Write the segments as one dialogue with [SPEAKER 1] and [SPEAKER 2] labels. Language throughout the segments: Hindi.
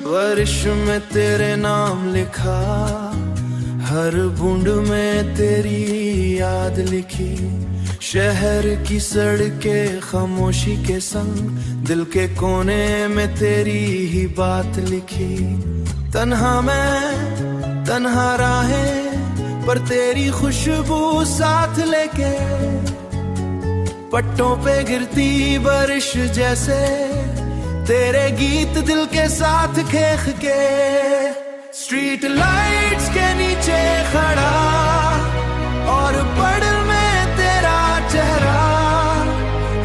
[SPEAKER 1] वर्ष में तेरे नाम लिखा, हर बूंद में तेरी याद लिखी। शहर की सड़कें खामोशी के संग, दिल के कोने में तेरी ही बात लिखी। तन्हा मैं तन्हा राहें, पर तेरी खुशबू साथ लेके, पट्टों पे गिरती बारिश जैसे तेरे गीत दिल के साथ खेख के। स्ट्रीट लाइट्स के नीचे खड़ा और पढ़ में तेरा चेहरा,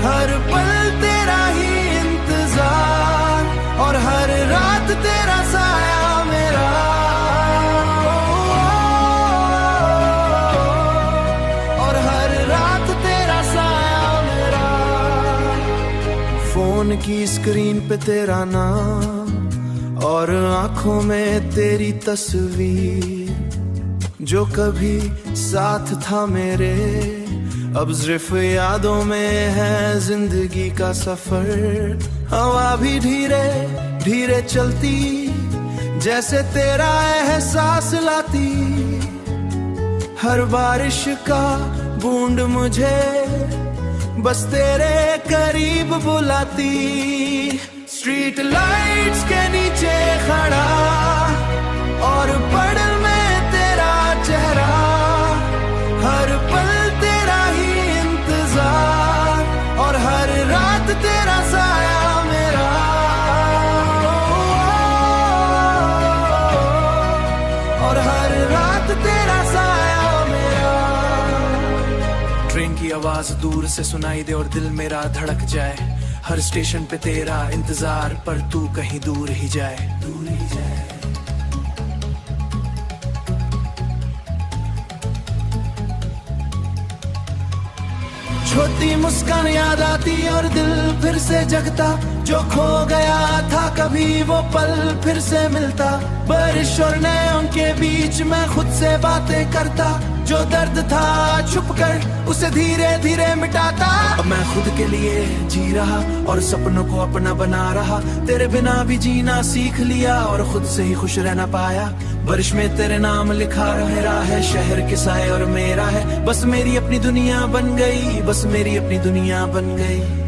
[SPEAKER 1] हर पल तेरा ही इंतजार और हर रात तेरा साया मेरा। और हर रात तेरा साया मेरा। फोन की स्क्रीन पे तेरा नाम और आंखों में तेरी तस्वीर, जो कभी साथ था मेरे अब सिर्फ यादों में है जिंदगी का सफर। हवा भी धीरे धीरे चलती, जैसे तेरा एहसास लाती। हर बारिश का बूंद मुझे बस तेरे करीब बुलाती। स्ट्रीट लाइट्स के नीचे खड़ा और पढ़ में तेरा चेहरा, हर पल तेरा ही इंतजार और हर रात तेरा साया मेरा। और हर रात तेरा साया मेरा।
[SPEAKER 2] ट्रेन की आवाज दूर से सुनाई दे और दिल मेरा धड़क जाए। हर स्टेशन पे तेरा इंतजार, पर तू कहीं दूर ही जाए, दूर ही जाए।
[SPEAKER 1] छोटी मुस्कान याद आती और दिल फिर से जगता। जो खो गया था कभी वो पल फिर से मिलता। बारिश और नैयों के बीच मैं खुद से बातें करता। जो दर्द था छुप कर उसे धीरे धीरे मिटाता।
[SPEAKER 2] अब मैं खुद के लिए जी रहा और सपनों को अपना बना रहा। तेरे बिना भी जीना सीख लिया और खुद से ही खुश रहना पाया। बारिश में तेरे नाम लिखा रहा है, शहर के साए और मेरा है। बस मेरी अपनी दुनिया बन गई, बस मेरी अपनी दुनिया बन गई।